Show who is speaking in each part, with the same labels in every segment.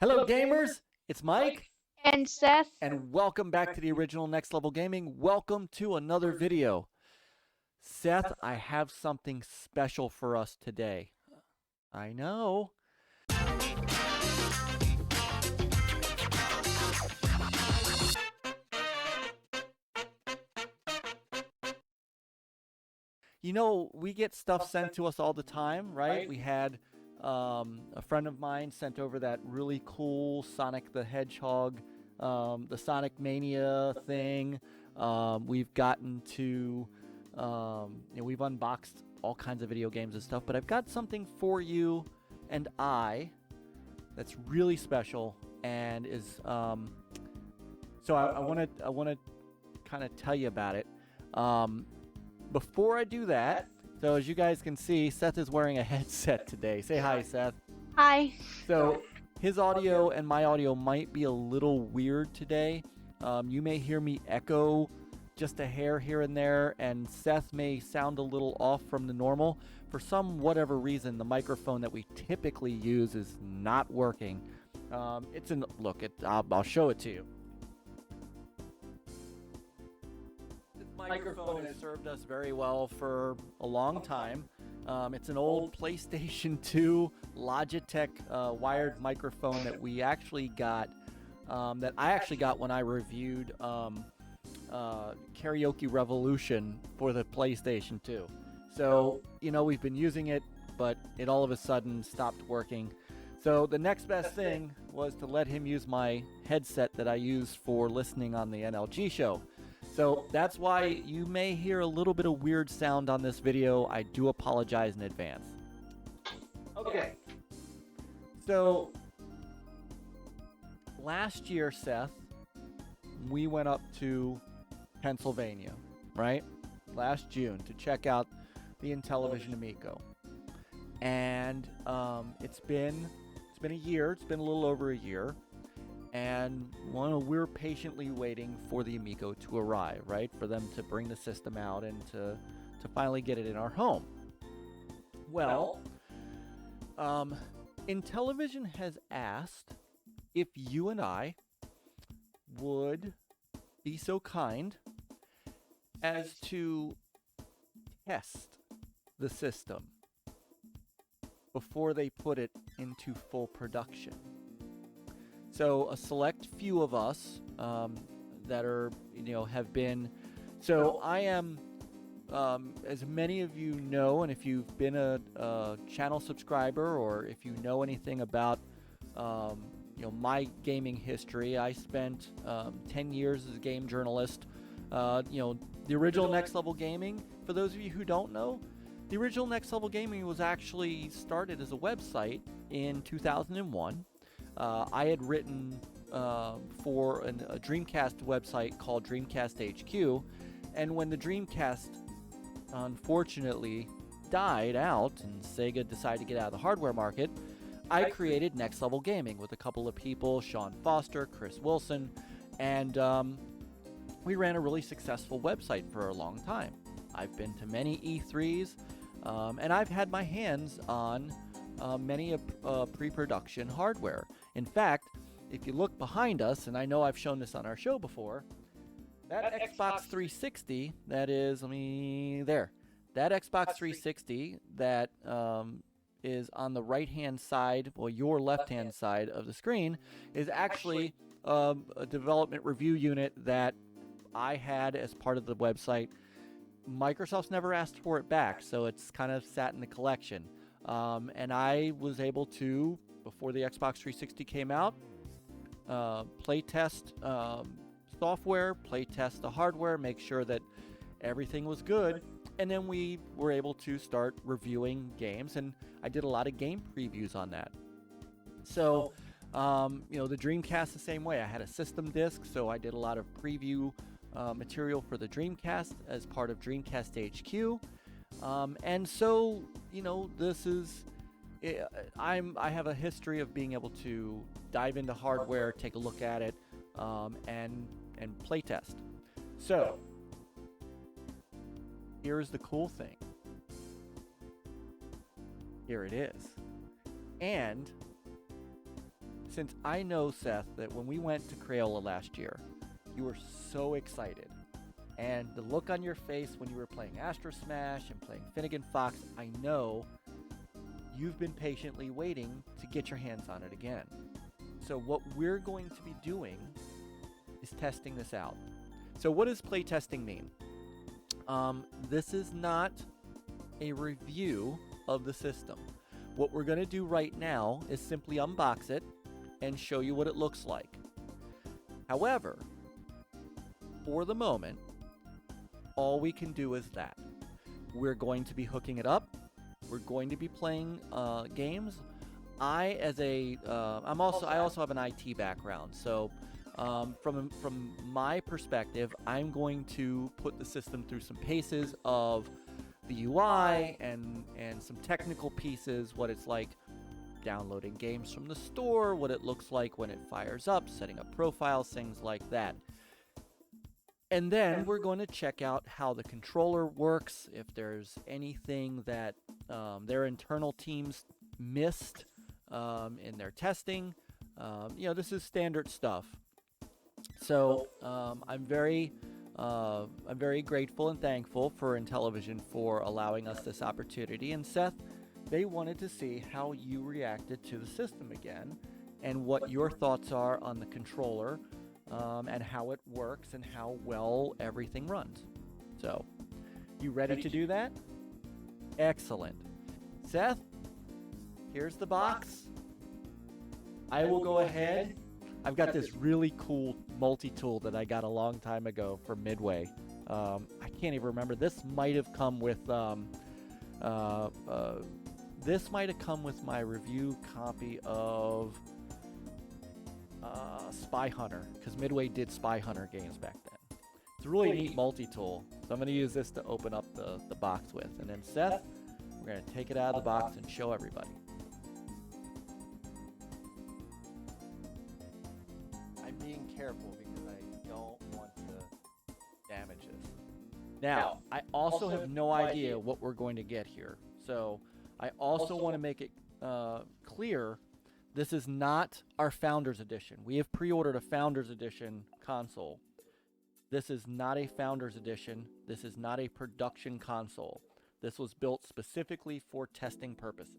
Speaker 1: Hello, gamers! It's Mike,
Speaker 2: And Seth.
Speaker 1: and welcome back to the original Next Level Gaming. Welcome to another video. Seth, I have something special for us today. I know. You know, we get stuff sent to us all the time, right? We had a friend of mine sent over that really cool Sonic the Hedgehog, the Sonic Mania thing. We've gotten to, we've unboxed all kinds of video games and stuff, but I've got something for you and I that's really special and is, so I want to kind of tell you about it. Before I do that, so as you guys can see, Seth is wearing a headset today. Say hi, Seth.
Speaker 2: Hi.
Speaker 1: So his audio and my audio might be a little weird today. You may hear me echo just a hair here and there, and Seth may sound a little off from the normal. For some whatever reason, the microphone that we typically use is not working. I'll show it to you. Microphone has served us very well for a long time. It's an old PlayStation 2 Logitech wired microphone that we actually got, that I actually got when I reviewed Karaoke Revolution for the PlayStation 2. So, you know, we've been using it, but it all of a sudden stopped working. So the next best thing was to let him use my headset that I use for listening on the NLG show. So that's why you may hear a little bit of weird sound on this video. I do apologize in advance. Okay. So last year, Seth, we went up to Pennsylvania, right? Last June to check out the Intellivision Amico. And it's been a year. It's been a little over a year. And we're patiently waiting for the Amico to arrive, right? For them to bring the system out and to finally get it in our home. Well, Intellivision has asked if you and I would be so kind as to test the system before they put it into full production. So a select few of us that are, have been. So I am, as many of you know, and if you've been a channel subscriber or if you know anything about, my gaming history, I spent 10 years as a game journalist. The original Next Level Gaming, for those of you who don't know, the original Next Level Gaming was actually started as a website in 2001. I had written for a Dreamcast website called Dreamcast HQ, and when the Dreamcast unfortunately died out and Sega decided to get out of the hardware market, I created Next Level Gaming with a couple of people, Sean Foster, Chris Wilson, and we ran a really successful website for a long time. I've been to many E3s, and I've had my hands on many pre-production hardware. In fact, if you look behind us, and I know I've shown this on our show before, that Xbox 360, that Xbox 360 that is on the right-hand side, well, your left-hand side of the screen, is actually a development review unit that I had as part of the website. Microsoft's never asked for it back, so it's kind of sat in the collection. And I was able to, before the Xbox 360 came out, playtest software, playtest the hardware, make sure that everything was good, and then we were able to start reviewing games, and I did a lot of game previews on that. So, the Dreamcast the same way. I had a system disc, so I did a lot of preview material for the Dreamcast as part of Dreamcast HQ. And so, this is, I have a history of being able to dive into hardware, take a look at it, and playtest. So, here's the cool thing. Here it is. And since I know, Seth, that when we went to Crayola last year, you were so excited. And the look on your face when you were playing Astro Smash and playing Finnegan Fox, I know you've been patiently waiting to get your hands on it again. So what we're going to be doing is testing this out. So what does playtesting mean? This is not a review of the system. What we're going to do right now is simply unbox it and show you what it looks like. However, for the moment, all we can do is that. We're going to be hooking it up. We're going to be playing games. I also have an IT background, so from my perspective, I'm going to put the system through some paces of the UI and some technical pieces, what it's like downloading games from the store, what it looks like when it fires up, setting up profiles, things like that. And then we're going to check out how the controller works, if there's anything that their internal teams missed in their testing. This is standard stuff. So I'm very grateful and thankful for Intellivision for allowing us this opportunity. And Seth, they wanted to see how you reacted to the system again and what your thoughts are on the controller and how it works and how well everything runs. So, you ready to do that? Excellent. Seth, here's the box. I will go ahead. I've got this really cool multi-tool that I got a long time ago from Midway. I can't even remember. This might have come with my review copy of Spy Hunter, because Midway did Spy Hunter games back then. It's a really neat multi-tool, so I'm going to use this to open up the box with. And then Seth, we're going to take it out of the box and show everybody. I'm being careful because I don't want to damage this. Now, I also have no idea what we're going to get here, so I also want to make it clear. This is not our Founders Edition. We have pre-ordered a Founders Edition console. This is not a Founders Edition. This is not a production console. This was built specifically for testing purposes.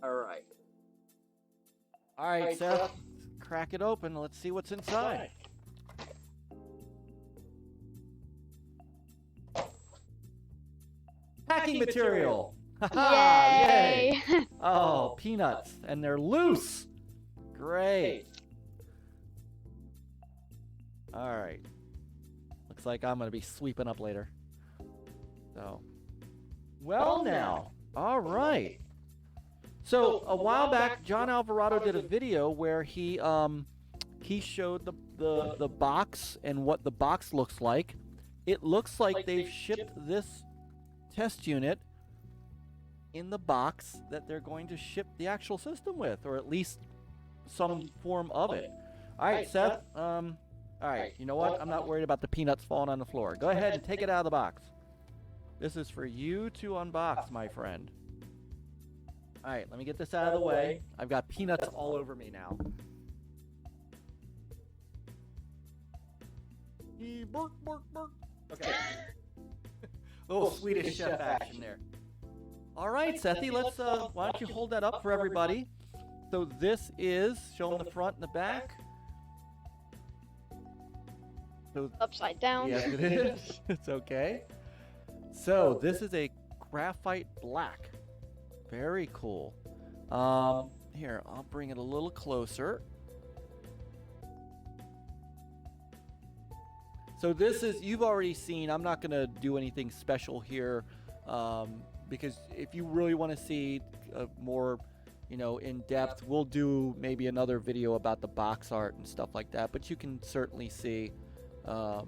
Speaker 1: All right. All right, Seth. Crack it open. Let's see what's inside. Packing material.
Speaker 2: Yay!
Speaker 1: Yay! Oh, peanuts, and they're loose. Great. All right. Looks like I'm gonna be sweeping up later. So, well now. All right. So a while back, John Alvarado did a video where he showed the box and what the box looks like. It looks like they've shipped this test unit in the box that they're going to ship the actual system with, or at least some form of it. All right, Seth. All right, you know what? I'm not worried about the peanuts falling on the floor. Go ahead and take it out of the box. This is for you to unbox, my friend. All right, let me get this out of the way. I've got peanuts all over me now. Burk, burk, burk. Okay. Little Swedish chef action there. All right, Sethy, let's why don't you hold that up for everybody? So this is showing the front and the back. So,
Speaker 2: Upside down.
Speaker 1: yes, it is. It's okay. So this is a graphite black. Very cool. Here, I'll bring it a little closer. So this is, you've already seen, I'm not going to do anything special here, because if you really want to see more, in depth, we'll do maybe another video about the box art and stuff like that, but you can certainly see the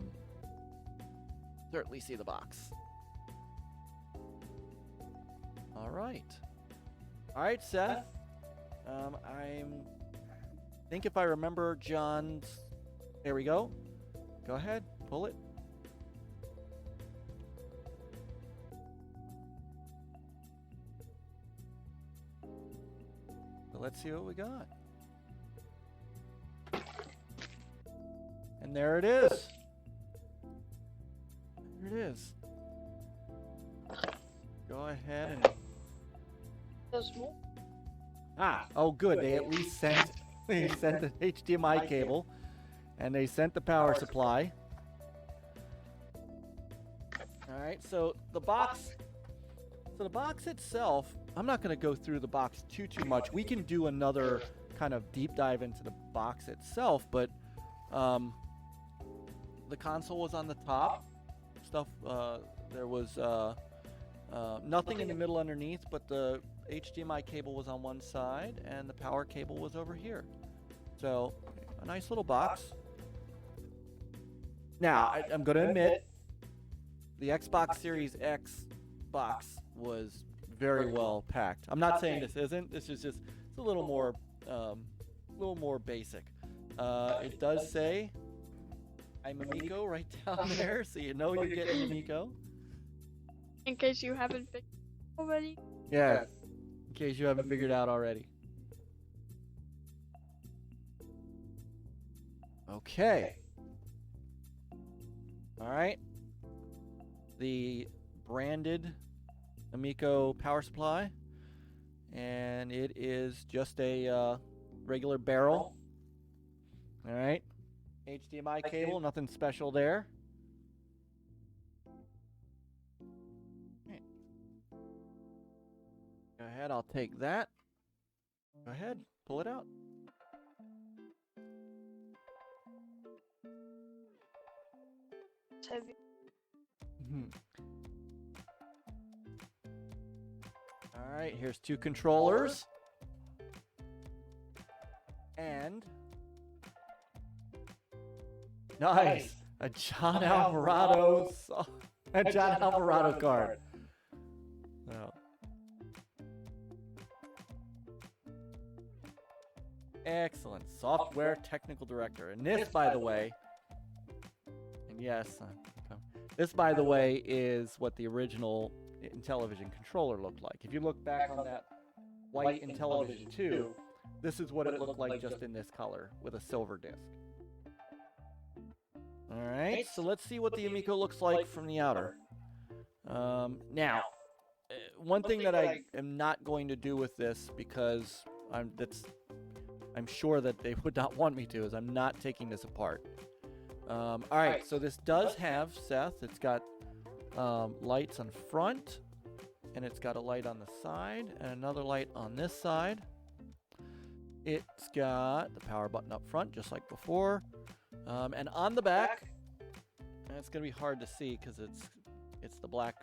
Speaker 1: box. All right. All right, Seth. I think if I remember John's, there we go. Go ahead, pull it. So let's see what we got. And there it is. There it is. Go ahead and...
Speaker 2: There's more.
Speaker 1: Oh good, they at least sent the HDMI cable and they sent the power supply. Alright, so the box itself, I'm not gonna go through the box too much. We can do another kind of deep dive into the box itself, but the console was on the top. There was nothing in the middle underneath, but the HDMI cable was on one side and the power cable was over here. So a nice little box. Now I'm going to admit the Xbox Series X box was very well packed. I'm not saying this isn't. This is just it's a little more basic. It does say I'm Amico right down there, so you know you're getting Amico.
Speaker 2: In case you haven't figured it already.
Speaker 1: Yeah, in case you haven't figured out already. Okay. All right. The branded Amico power supply, and it is just a regular barrel. All right. HDMI cable, nothing special there. Right. Go ahead, I'll take that. Go ahead, pull it out.
Speaker 2: It's heavy.
Speaker 1: All right, here's two controllers. And nice, a John Alvarado card. Oh. Excellent, software technical director. And this, by the way, and yes, this, by the way, is what the original Intellivision controller looked like. If you look back on that white Intellivision 2, this is what it looked like just in this color with a silver disc. Alright, so let's see what the Amico looks like from the outer. Now, one thing that I am not going to do with this, because I'm sure that they would not want me to, is I'm not taking this apart. Alright, so this does have, Seth, it's got lights on front, and it's got a light on the side, and another light on this side. It's got the power button up front, just like before. And on the back, and it's going to be hard to see because it's the black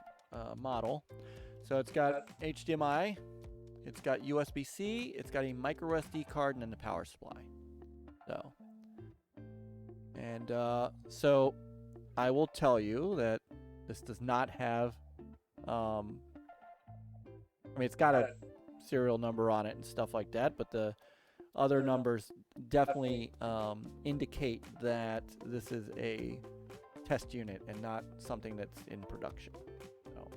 Speaker 1: model. So it's got HDMI, it's got USB-C, it's got a micro SD card, and then the power supply. So I will tell you that this does not have, I mean, it's got a serial number on it and stuff like that, but the other numbers definitely indicate that this is a test unit and not something that's in production. So,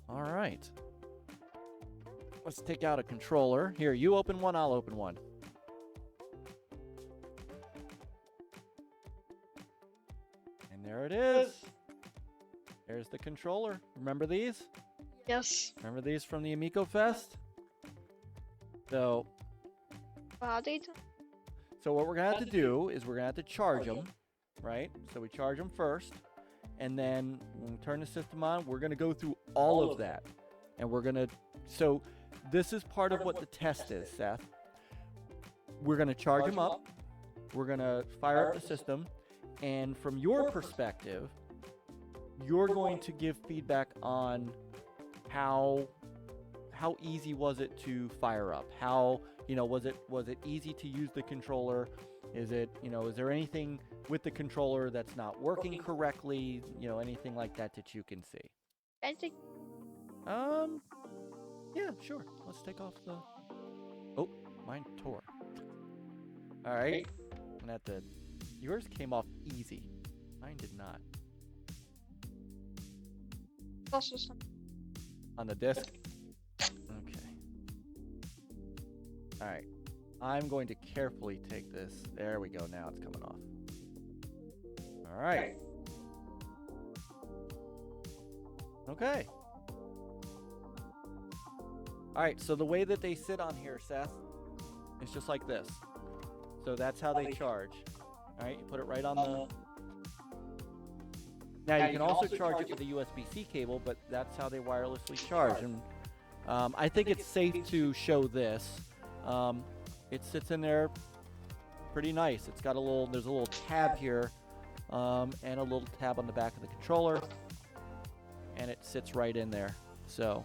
Speaker 1: all right. Let's take out a controller. Here, you open one, I'll open one. And there it is. There's the controller. Remember these?
Speaker 2: Yes.
Speaker 1: Remember these from the Amico Fest? So what we're going to have to do is we're going to have to charge them, right? So we charge them first, and then when we turn the system on, we're going to go through all of that. And we're going to, so this is part of what the test is, Seth. We're going to charge them up, we're going to fire up the system, and from your perspective, you're going to give feedback on how easy was it to fire up? How, was it easy to use the controller? Is there anything with the controller that's not working correctly? Anything like that you can see?
Speaker 2: I think.
Speaker 1: Yeah, sure. Let's take off the. Oh, mine tore. All right. Yours came off easy. Mine did not.
Speaker 2: Also some.
Speaker 1: On the disc. Okay. All right. I'm going to carefully take this. There we go. Now it's coming off. All right. Okay. All right. So the way that they sit on here, Seth, is just like this. So that's how they charge. All right. You put it right on the... Now you can also charge it with a USB-C cable, but that's how they wirelessly charge. And I think it's safe to show this. It sits in there pretty nice. It's got there's a little tab here, and a little tab on the back of the controller, and it sits right in there. So,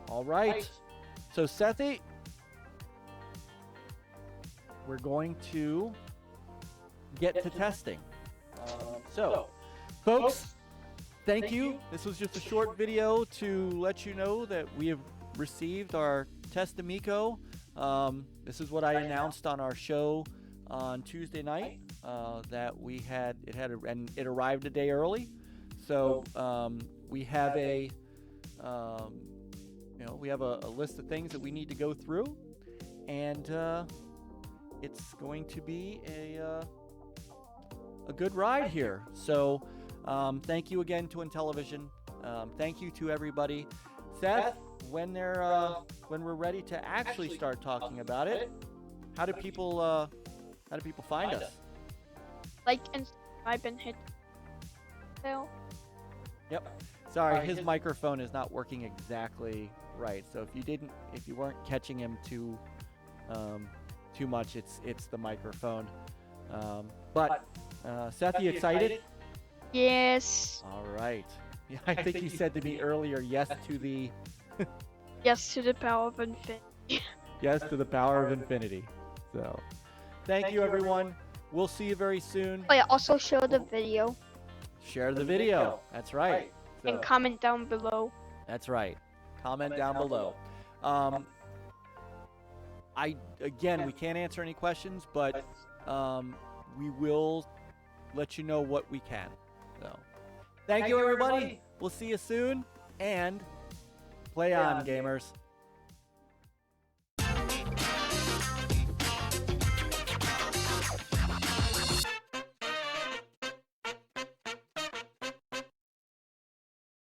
Speaker 1: all right. So Sethy, we're going to get to testing. So, folks, thank you. This was just a short video to let you know that we have received our test Amico. This is what I announced on our show on Tuesday night, that it arrived a day early. So we have a list of things that we need to go through, and it's going to be a good ride here. So thank you again to Intellivision. Thank you to everybody. Seth, when we're ready to actually start talking about it, how do people find us?
Speaker 2: Like and subscribe and hit bell.
Speaker 1: Yep. Sorry, his microphone is not working exactly right. So if you weren't catching him too much, it's the microphone. But Seth, you excited?
Speaker 2: Yes.
Speaker 1: All right. Yeah, I think you said to me earlier, yes to the
Speaker 2: Yes to the power of infinity.
Speaker 1: yes to the power of infinity. So, thank you, everyone. We'll see you very soon.
Speaker 2: Oh yeah, also share the video.
Speaker 1: Share the video. That's right. So,
Speaker 2: And comment down below.
Speaker 1: that's right. Comment down below. We can't answer any questions, but we will let you know what we can. So, thank you, everybody. We'll see you soon, and play on, gamers.